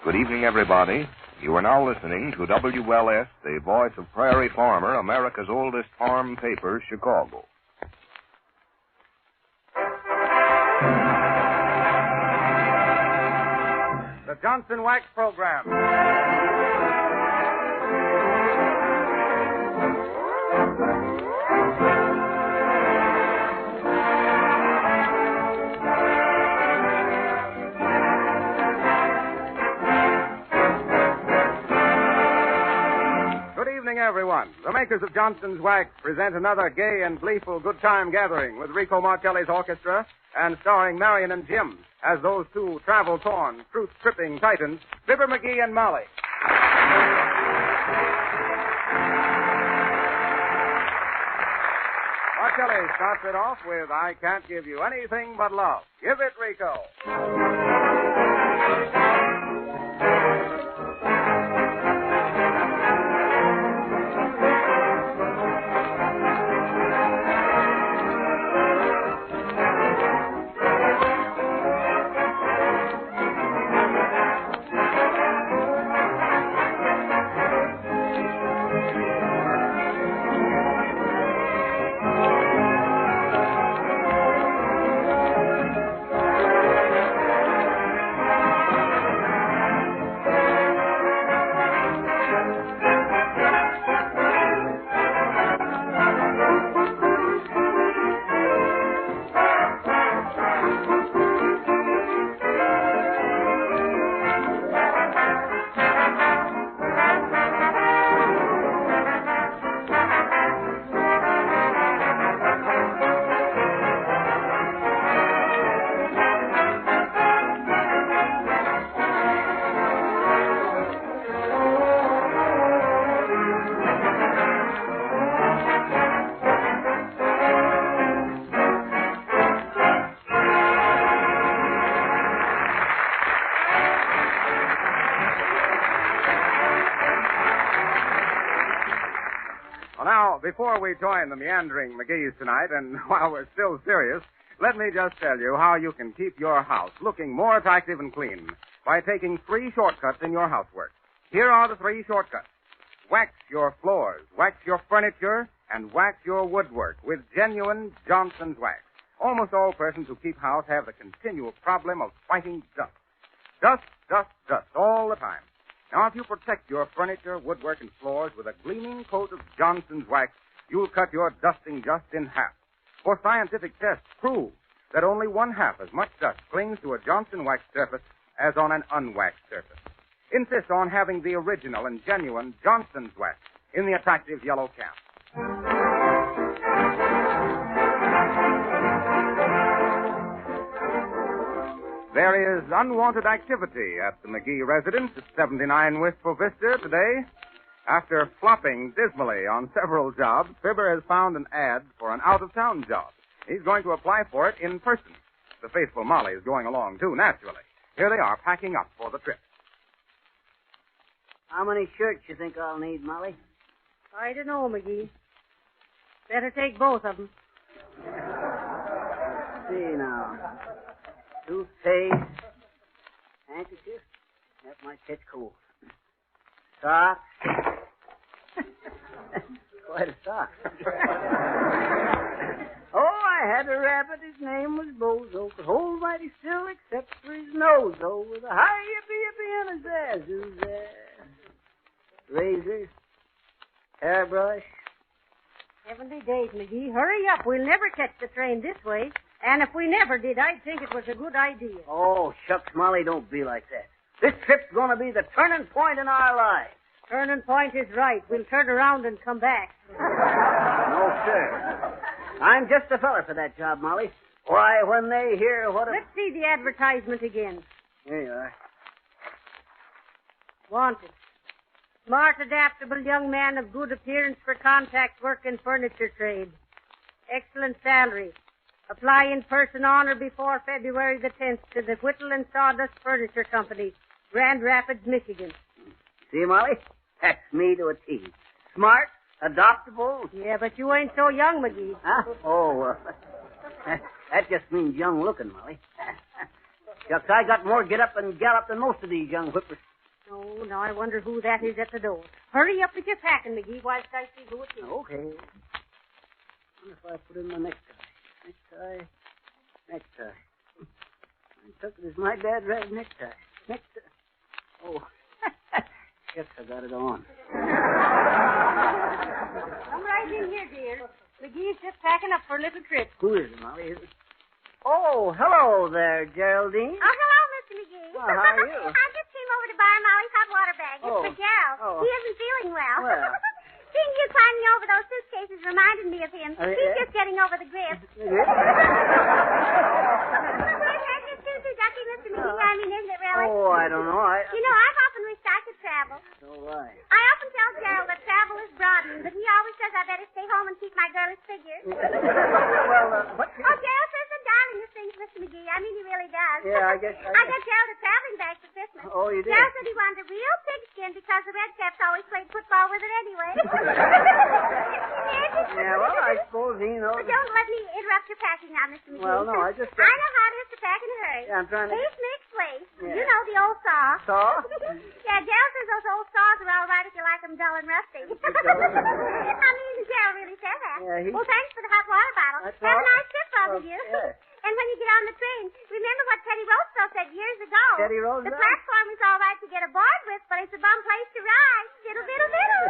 Good evening, everybody. You are now listening to WLS, the voice of Prairie Farmer, America's oldest farm paper, Chicago. The Johnson Wax Program. Everyone. The makers of Johnson's Wax present another gay and gleeful good time gathering with Rico Marcelli's orchestra and starring Marian and Jim as those two travel-torn, truth-tripping titans, Fibber McGee and Molly. Marcelli starts it off with I Can't Give You Anything But Love. Give it, Rico. Before we join the meandering McGees tonight, and while we're still serious, let me just tell you how you can keep your house looking more attractive and clean by taking 3 shortcuts in your housework. Here are the 3 shortcuts. Wax your floors, wax your furniture, and wax your woodwork with genuine Johnson's Wax. Almost all persons who keep house have the continual problem of fighting dust. Dust, dust, dust all the time. Now, if you protect your furniture, woodwork, and floors with a gleaming coat of Johnson's Wax, you'll cut your dusting just in half. For scientific tests prove that only 1/2 as much dust clings to a Johnson Wax surface as on an unwaxed surface. Insist on having the original and genuine Johnson's Wax in the attractive yellow can. There is unwanted activity at the McGee residence at 79 Wistful Vista today. After flopping dismally on several jobs, Fibber has found an ad for an out-of-town job. He's going to apply for it in person. The faithful Molly is going along, too, naturally. Here they are, packing up for the trip. How many shirts you think I'll need, Molly? I don't know, McGee. Better take both of them. See now. Toothpaste, handkerchief, that might catch cold. Socks. Quite a sock. Oh, I had a rabbit, his name was Bozo, could hold mighty still except for his nose, oh, with a high yippee-yippee and a zazzoo-zazz. Razor, hairbrush. 70 days, McGee. Hurry up. We'll never catch the train this way. And if we never did, I'd think it was a good idea. Oh, shucks, Molly, don't be like that. This trip's going to be the turning point in our lives. Turning point is right. We'll turn around and come back. No, sir. I'm just the fella for that job, Molly. Why, when they hear what a... Let's see the advertisement again. Here you are. Wanted. Smart, adaptable young man of good appearance for contact work and furniture trade. Excellent salary. Apply in person on or before February the 10th to the Whittle and Sawdust Furniture Company, Grand Rapids, Michigan. See, Molly? That's me to a T. Smart, adoptable. Yeah, but you ain't so young, McGee. Huh? Oh, that just means young looking, Molly. Shucks, I got more get up and gallop than most of these young whippers. Oh, now I wonder who that is at the door. Hurry up with your packing, McGee, whilst I see who it is. Okay. What if I put in my necktie? Necktie. I took it as my dad read necktie. Oh. Yes, I got it on. Come right in here, dear. McGee's just packing up for a little trip. Who is it, Molly? Is it? Oh, hello there, Geraldine. Oh, hello, Mr. McGee. Well, how are you? I just came over to borrow Molly's hot water bag. It's for Gerald. Oh. He isn't feeling well. Well. Seeing you climbing over those suitcases reminded me of him. He's just getting over the grip. Isn't that just too ducky, Mr. McGee? I mean, isn't it really? Oh, I don't know. You know, I've often wished I could travel. So why? I often tell Gerald that travel is broadening, but he always says I better stay home and keep my girlish figure. Well, what? Oh, Gerald says the darlingest things, Mr. McGee. I mean, he really does. Yeah, I guess. I got Gerald a traveling bag for Christmas. Oh, you did? Gerald said he wanted a real pigskin because the Redcaps always played football with it anyway. Yeah, well, I suppose he knows. But don't let me interrupt your packing now, Mr. McGee. Well, no, I just... I know how it is to pack in a hurry. Yeah, I'm trying to... Face makes place. Yeah. You know, the old saw. Saw? Yeah, Gerald says those old saws are all right if you like them dull and rusty. I mean, Gerald really said that. Yeah, Well, thanks for the hot water bottle. That's Have all. a nice trip, both of you. Yes. And when you get on the train, remember what Teddy Roosevelt said years ago. Teddy Roosevelt? The platform is all right to get aboard with, but it's a bum place to ride. Diddle, diddle, diddle.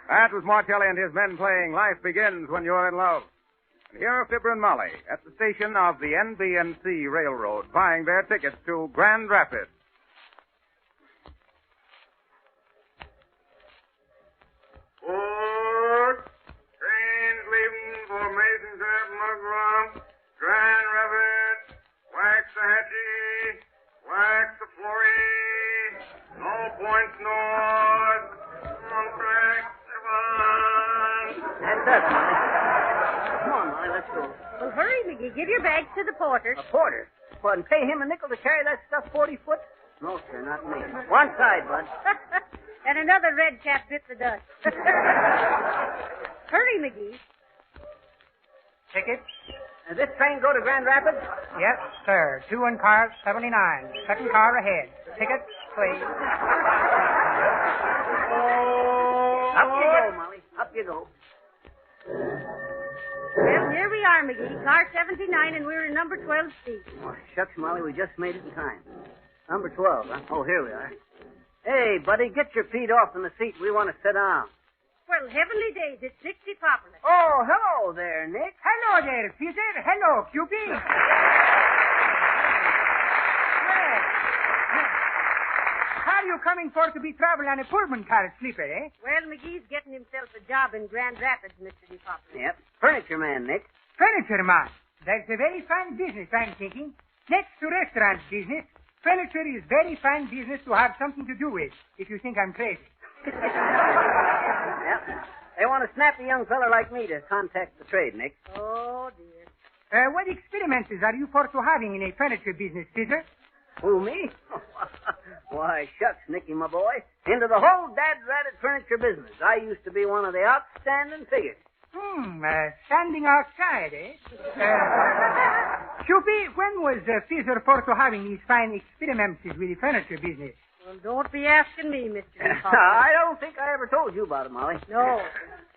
That was Martelli and his men playing Life Begins When You're in Love. And here are Fibber and Molly at the station of the NBNC Railroad buying their tickets to Grand Rapids. Port, trains leaving for Mason Trap, Mugrum, Grand Rapids, Waxahachie, Wax the Florrie, no points north, on track 7. That's it, Molly. Come on, Molly, let's go. Well, hurry, McGee. Give your bags to the porter. A porter? What, and pay him a nickel to carry that stuff 40 foot? No, sir, not me. One side, bud. And another red cap bit the dust. Hurry, McGee. Tickets? Does this train go to Grand Rapids? Yes, sir. 2 in car 79. Second car ahead. Tickets, please. Up you go, Molly. Up you go. Well, here we are, McGee. Car 79, and we're in number 12 seat. Oh, shucks, Molly, we just made it in time. Number 12, huh? Oh, here we are. Hey, buddy, get your feet off in the seat. We want to sit down. Well, heavenly days. It's 60 popular. Oh, hello there, Nick. Hello there, Peter. Hello, Cupid. Well, how are you coming for to be traveling on a Pullman car sleeper, eh? Well, McGee's getting himself a job in Grand Rapids, Mr. DePopular. Yep. Furniture man, Nick. Furniture man. That's a very fine business, I'm thinking. Next to restaurant business, furniture is very fine business to have something to do with, if you think I'm crazy. Yep. They want a snappy young feller like me to contact the trade, Nick. Oh, dear. What experiments are you for to having in a furniture business, Peter? Who, me? Why, shucks, Nicky, my boy. Into the whole dad-ratted furniture business. I used to be one of the outstanding figures. Standing outside, eh? Choopy, when was Fizzer for to having these fine experiments with the furniture business? Well, don't be asking me, Mr. Hopper. I don't think I ever told you about it, Molly. No.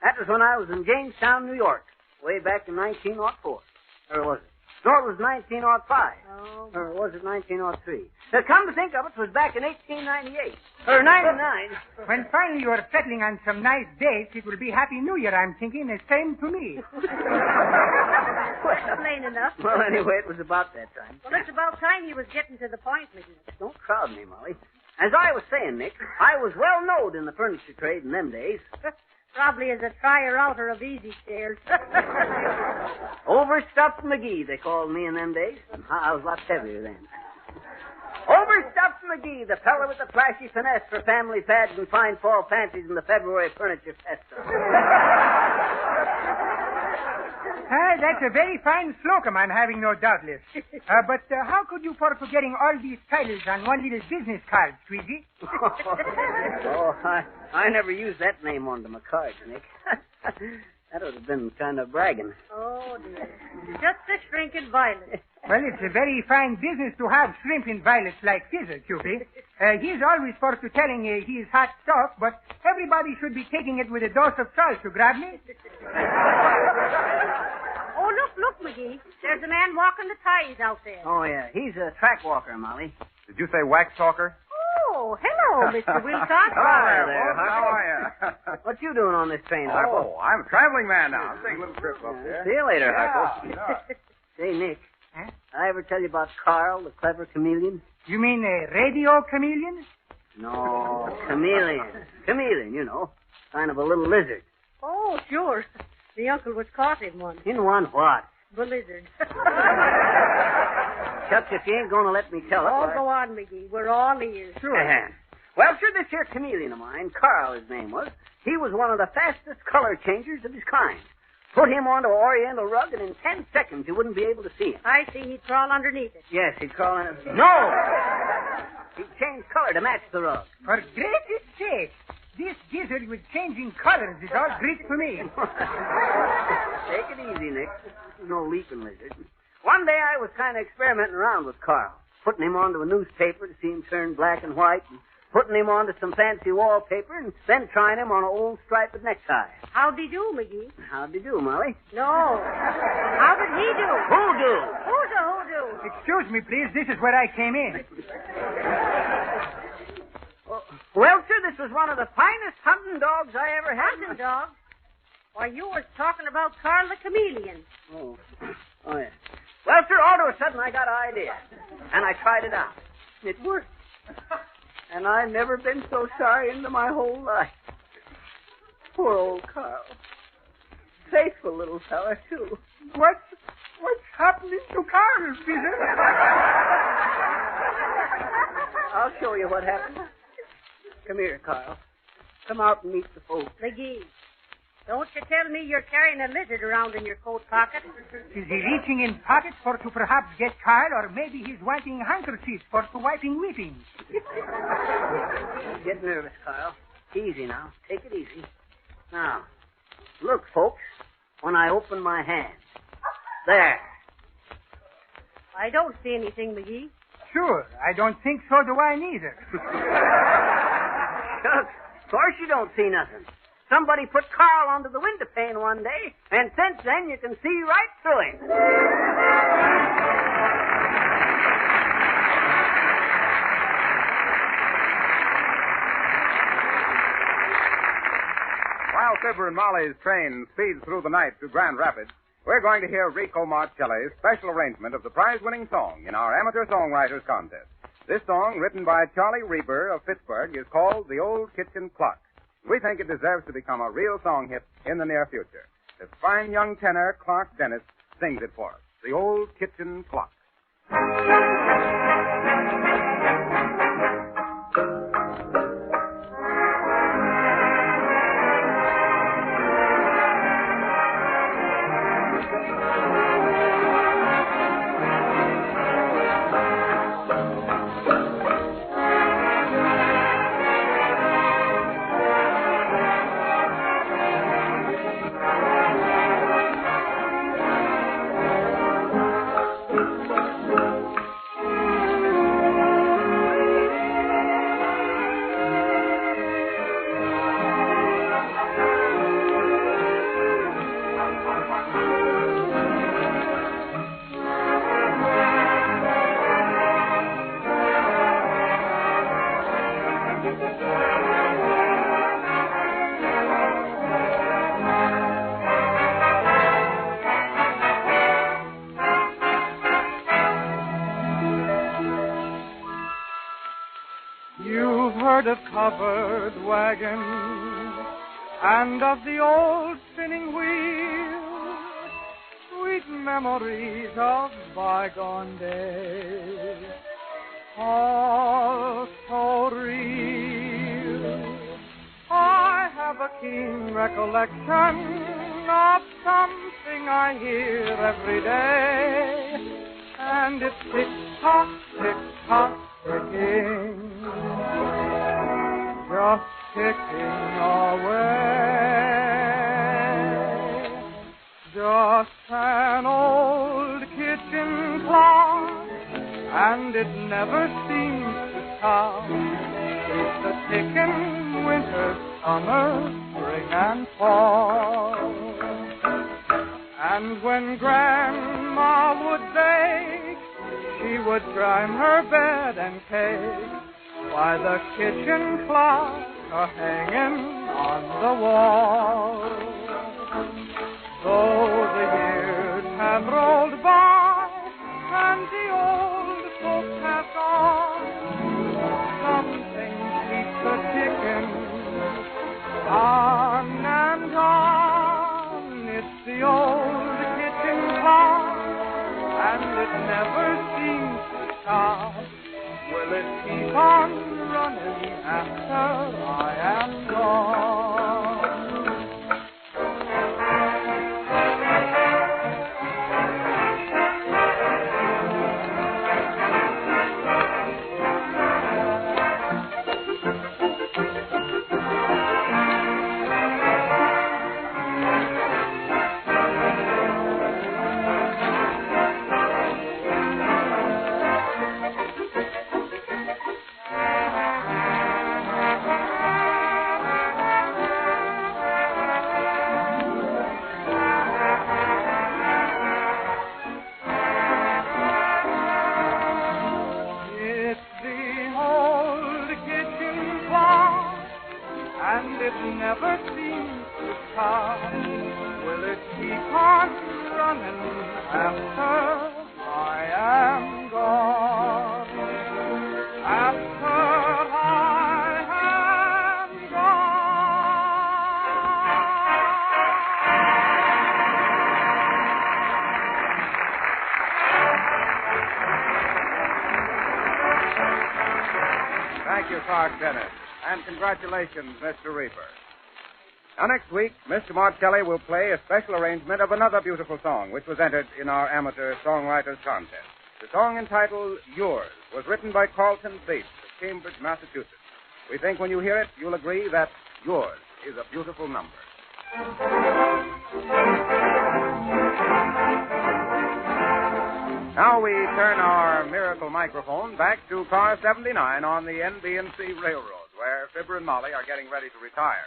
That was when I was in Jamestown, New York, way back in 1904. Or was it? No, it was 1905. Oh. Or was it 1903? Come to think of it, it was back in 1898. Or 99. When finally you're settling on some nice dates, it will be Happy New Year, I'm thinking. The same to me. Plain enough. Well, anyway, it was about that time. Well, it's about time you was getting to the point, McGee. Don't crowd me, Molly. As I was saying, Nick, I was well known in the furniture trade in them days. Probably as a tryer-outer of easy chairs. Overstuffed McGee, they called me in them days. I was lots heavier then. Overstuffed McGee, the fella with the flashy finesse for family pads and fine fall panties in the February furniture festival. That's a very fine slogan, I'm having no doubtless. But how could you for getting all these titles on one little business card, Tweezy? I never used that name on my cards, Nick. That would have been kind of bragging. Oh, dear. Just a shrinking violet. Well, it's a very fine business to have shrimping violets like Fizzer, Choopy. He's always for to telling he's hot stuff, but everybody should be taking it with a dose of salt to grab me. Oh, look, McGee. There's a man walking the ties out there. Oh, yeah. He's a track walker, Molly. Did you say wax talker? Oh, hello, Mr. Wilcox. Hi there, folks. How are you? What you doing on this train, Harpo? Oh, I'm a traveling man now. I'm taking a little trip up there. See you later, Harpo. Yeah. Say, Nick, Huh? I ever tell you about Carl, the clever chameleon? You mean a radio chameleon? No, chameleon. Chameleon, you know. Kind of a little lizard. Oh, sure. The uncle was caught in one. In one what? The lizard. Chuck, if you ain't going to let me tell it. Oh, go on, McGee. We're all ears. Sure. Well, sure, this here chameleon of mine, Carl his name was, he was one of the fastest color changers of his kind. Put him onto an oriental rug, and in 10 seconds you wouldn't be able to see him. I see he'd crawl underneath it. Yes, he'd crawl in. No! He'd change color to match the rug. For gracious sake, this gizzard with changing colors is all Greek to me. Take it easy, Nick. This is no leaping lizard. One day I was kind of experimenting around with Carl, putting him onto a newspaper to see him turn black and white, and putting him onto some fancy wallpaper, and then trying him on an old striped necktie. How'd he do, McGee? How'd he do, Molly? No. How did he do? Who do? Who's a hoodoo? Excuse me, please. This is where I came in. Well, sir, this was one of the finest hunting dogs I ever had. Hunting dog? Why, you was talking about Carl the chameleon. Oh, yeah. Well, sir, all of a sudden I got an idea, and I tried it out. It worked. And I've never been so sorry in my whole life. Poor old Carl. Faithful little fella, too. What's happening to Carl, Fizzer? I'll show you what happened. Come here, Carl. Come out and meet the folks. McGee, don't you tell me you're carrying a lizard around in your coat pocket. Is he reaching in pockets for to perhaps get Carl, or maybe he's wanting handkerchiefs for to wiping weeping? Don't get nervous, Carl. Easy now. Take it easy. Now, look, folks, when I open my hand. There. I don't see anything, McGee. Sure, I don't think so do I neither. Shucks, of course you don't see nothing. Somebody put Carl onto the window pane one day, and since then you can see right through him. While Fibber and Molly's train speeds through the night to Grand Rapids, we're going to hear Rico Marcelli's special arrangement of the prize-winning song in our Amateur Songwriters Contest. This song, written by Charlie Reber of Pittsburgh, is called The Old Kitchen Clock. We think it deserves to become a real song hit in the near future. This fine young tenor, Clark Dennis, sings it for us. The Old Kitchen Clock. heard of covered wagons and of the old spinning wheel, sweet memories of bygone days, all so real. I have a keen recollection of something I hear every day, and it's tick-tock, ticking, just ticking away. Just an old kitchen clock, and it never seems to stop. It's a ticking winter, summer, spring, and fall. And when Grandma would bake, she would trim her bed and cake by the kitchen clock a-hanging on the wall. Though the years have rolled by and the old folks have gone, something keeps a-ticking on and on. It's the old kitchen clock, and it never seems to stop. Will it keep on running after I am gone? And it never seems to stop. Will it keep on running after I am gone? After I am gone. Thank you, Clark Dennis. And congratulations, Mr. Reaper. Now, next week, Mr. Mart Kelly will play a special arrangement of another beautiful song, which was entered in our amateur songwriters contest. The song entitled Yours was written by Carlton Bates of Cambridge, Massachusetts. We think when you hear it, you'll agree that Yours is a beautiful number. Now we turn our miracle microphone back to car 79 on the NB&C Railroad, where Fibber and Molly are getting ready to retire.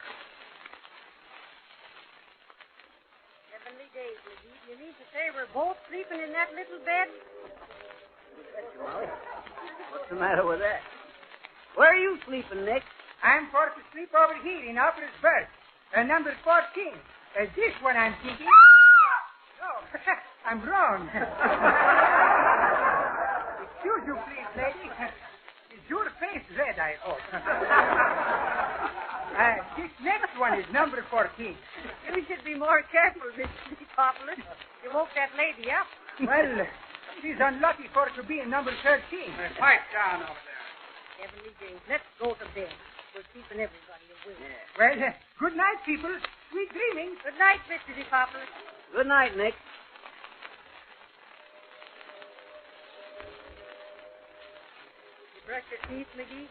Heavenly days, McGee. You mean to say we're both sleeping in that little bed? Molly, what's the matter with that? Where are you sleeping, Nick? I'm for to sleep over here in Opera's berth, number 14. This one I'm thinking. Oh, I'm wrong. Excuse you, please, lady. Is your face red, I hope? This next one is number 14. You should be more careful, Mr. Poplar. You woke that lady up. Well, she's unlucky for to be in number 13. Pipe down over there. Heavenly days. Let's go to bed. We're keeping everybody awake. Yeah. Well, good night, people. Sweet dreaming. Good night, Mr. Poplar. Good night, Nick. You brush your teeth, McGee?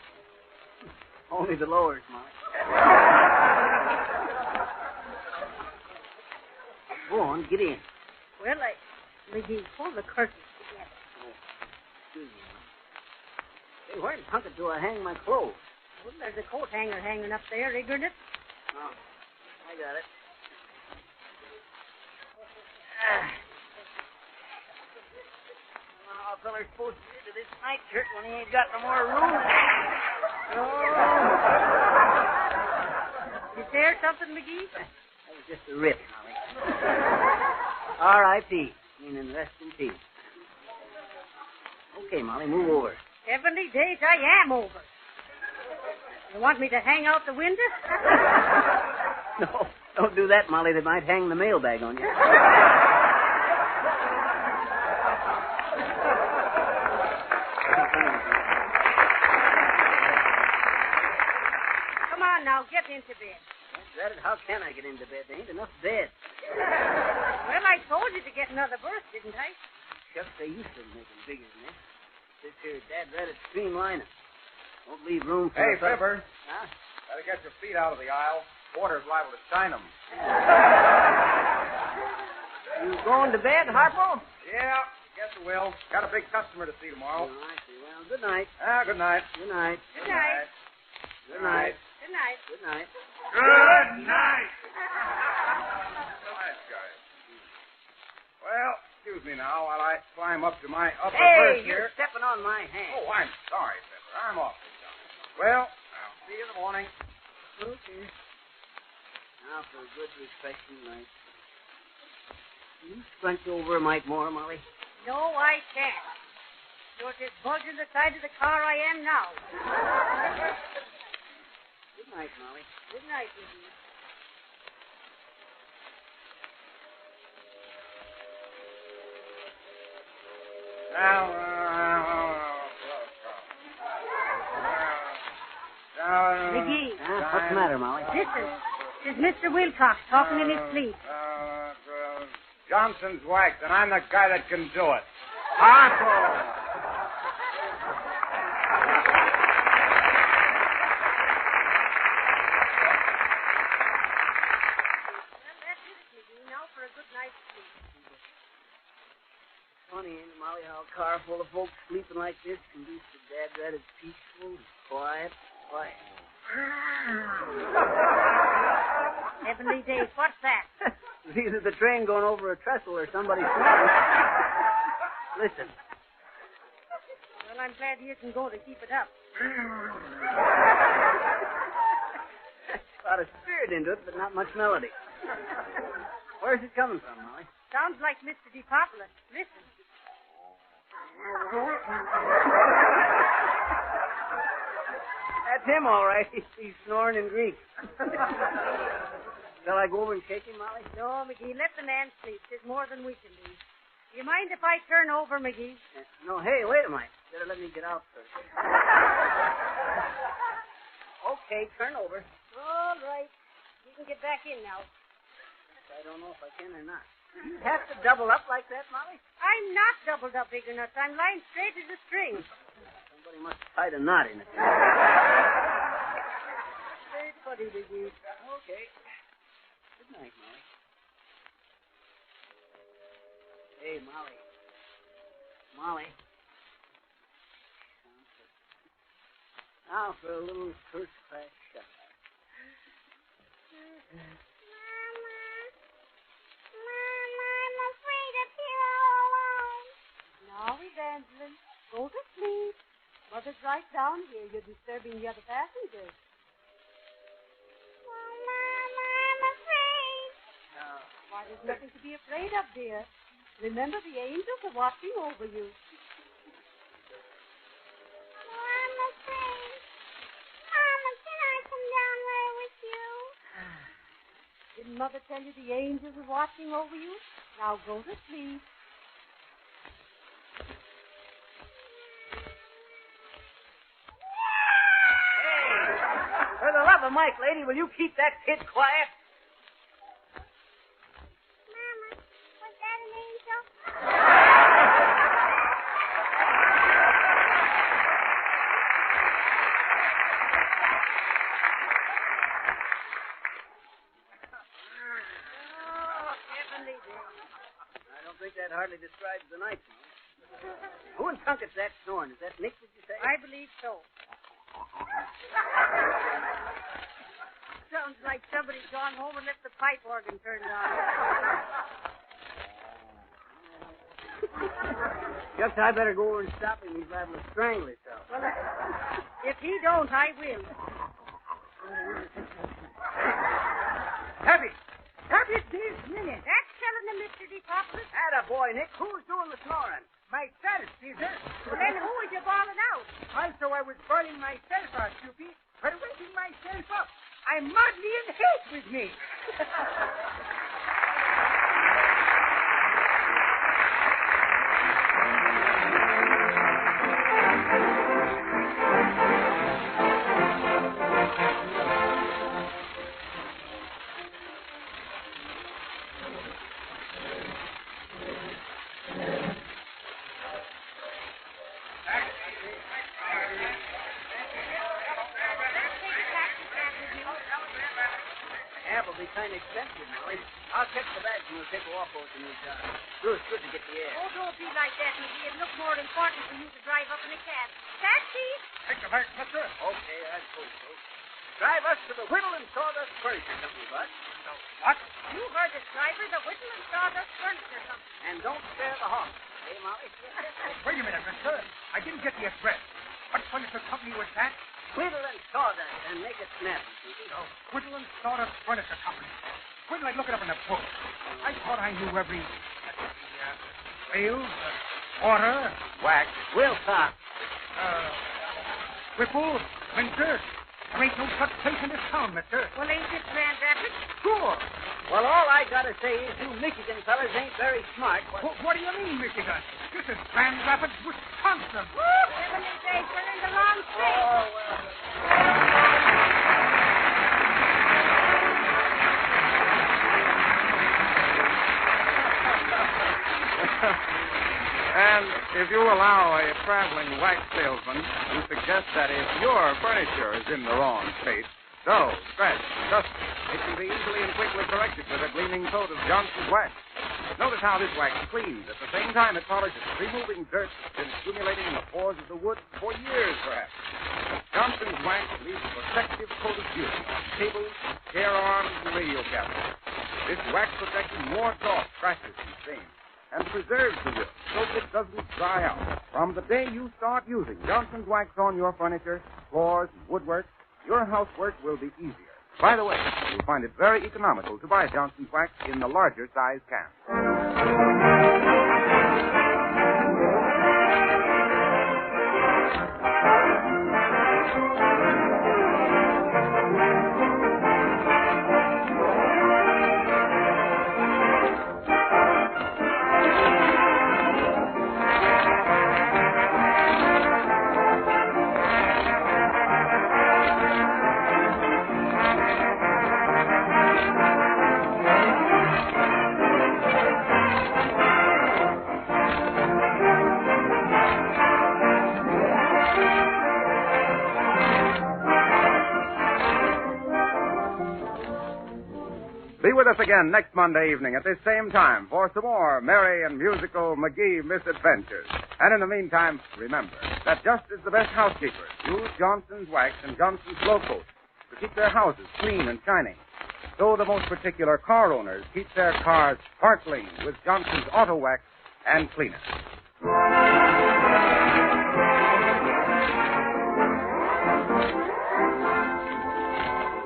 Only the lowers, Molly. Go on, get in. Well, McGee, pull the curtains together. Oh, excuse me. Hey, where in Punket do I hang my clothes? Well, there's a coat hanger hanging up there, ignorant. Oh, I got it. How a feller's supposed to get into this nightshirt when he ain't got no more room? Is there something, McGee? That was just a rip, Molly. R.I.P. Meaning rest in peace. Okay, Molly, move over. Heavenly days, I am over. You want me to hang out the window? No, don't do that, Molly. They might hang the mailbag on you. Come on now, get into bed. Dread it, how can I get into bed? There ain't enough bed. Well, I told you to get another berth, didn't I? Shucks, they used to make them bigger than this. This here Dad Reddit streamliner. Won't leave room for... Hey, Fibber. Huh? Better get your feet out of the aisle. Water's liable to shine them. You going to bed, Harpo? Yeah, guess I will. Got a big customer to see tomorrow. Oh, I see. Well, good night. Good night. Good night. Good night. Good night. Good night. Good night. Good night. Nice guy. Well, excuse me now while I climb up to my upper Hey, berth you're here. stepping on my hand. Oh, I'm sorry, Fibber. I'm awfully sorry. Well, I'll see you in the morning. Okay. Now for a good refreshing night. Can you scrunch over a mite more, Molly? No, I can't. You're just buzzing the side of the car I am now. Good night, Molly. Good night, McGee. McGee. What's the matter, Molly? Listen, this is Mr. Wilcox talking in his sleep. Johnson's wax, and I'm the guy that can do it. Well, that's it, McGee. Now for a good night's sleep. Funny, ain't it, Molly, how a car full of folks sleeping like this can be so Dad Reddit peaceful and quiet. Heavenly days, what's that? It's either the train going over a trestle or somebody sleeping. Listen. Well, I'm glad he isn't going to keep it up. A lot of spirit into it, but not much melody. Where's it coming from, Molly? Sounds like Mr. DePopulus. Listen. That's him, all right. He's snoring in Greek. Shall I go over and shake him, Molly? No, McGee, let the man sleep. There's more than we can do. Do you mind if I turn over, McGee? No, hey, wait a minute. Better let me get out first. Okay, turn over. All right. You can get back in now. I don't know if I can or not. You have to double up like that, Molly? I'm not doubled up, bigger nuts. I'm lying straight as a string. Somebody must have tied a knot in it. Very funny, McGee. Okay. Good night, Molly. Hey, Molly. Molly. Now for a little first-class shot. Now, Evangeline, go to sleep. Mother's right down here. You're disturbing the other passengers. Mama, I'm afraid. Why, there's nothing to be afraid of, dear. Remember, the angels are watching over you. I'm afraid. Mama, can I come down there with you? Didn't Mother tell you the angels are watching over you? Now go to sleep. For the love of Mike, lady, will you keep that kid quiet? Mama, was that an angel? Oh, heavenly day. I don't think that hardly describes the night, Molly. Who in Tunkett's that snoring? Is that Nick, did you say? I believe so. Sounds like somebody's gone home and left the pipe organ turned on. Guess I better go over and stop him. He's liable to strangle himself. Well, if he don't, I will. Happy this minute. That's telling them, Mr. DePopulus. Atta boy, Nick. Who's doing the snoring? Myself, Caesar. Then who is you bawling out? Also, I was calling myself out, Snoopy. for waking myself up. I'm madly in hate with me. Will be kind of expensive, Molly. I'll catch the bags and we'll take a walk over to New York. It's good to get the air. Oh, don't be like that, McGee. It looks more important for you to drive up in a cab. Taxi? Take the back, mister. Okay, I suppose so. Drive us to the Whittle and Sawdust Furniture Company, Bud. What? You heard the driver, the Whittle and Sawdust Furniture Company. And don't spare the hawk. Hey, Molly? Wait a minute, mister. I didn't get the address. What furniture company was that? Whittle and Sawdust, and make it snappy, Susie. Oh, Whittle and Sawdust Furniture Company. Wait till I look it up in the book. I thought I knew every... rails, water, Wax. We'll talk. Whipple, Winter. There ain't no such place in this town, mister. Well, ain't this Grand Rapids? Sure. Well, all I gotta say is you Michigan fellas ain't very smart. What do you mean, Michigan? This is Grand Rapids, Wisconsin. Woo! Heavenly days, we're in the long state. Oh, well. And if you allow a traveling wax salesman to suggest that if your furniture is in the wrong state, dull, scratched, dusty, it can be easily and quickly corrected with a gleaming coat of Johnson's wax. Notice how this wax cleans. At the same time, it polishes, removing dirt that's been accumulating in the pores of the wood for years, perhaps. Johnson's wax leaves a protective coat of beauty on tables, chair arms, and radio cabinets. This wax protection wards off scratches and stains and preserves the wood so that it doesn't dry out. From the day you start using Johnson's wax on your furniture, floors, and woodwork, your housework will be easier. By the way, you'll find it very economical to buy Johnson's wax in the larger size can. Be with us again next Monday evening at this same time for some more merry and musical McGee misadventures. And in the meantime, remember that just as the best housekeepers use Johnson's wax and Johnson's glow coat to keep their houses clean and shining, so the most particular car owners keep their cars sparkling with Johnson's auto wax and cleaner.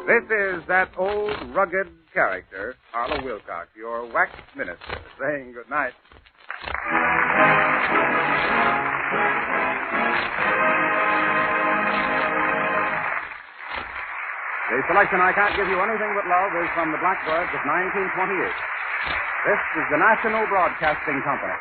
This is that old rugged character, Harlow Wilcox, your wax minister, saying good night. The selection I Can't Give You Anything But Love is from the Blackbirds of 1928. This is the National Broadcasting Company.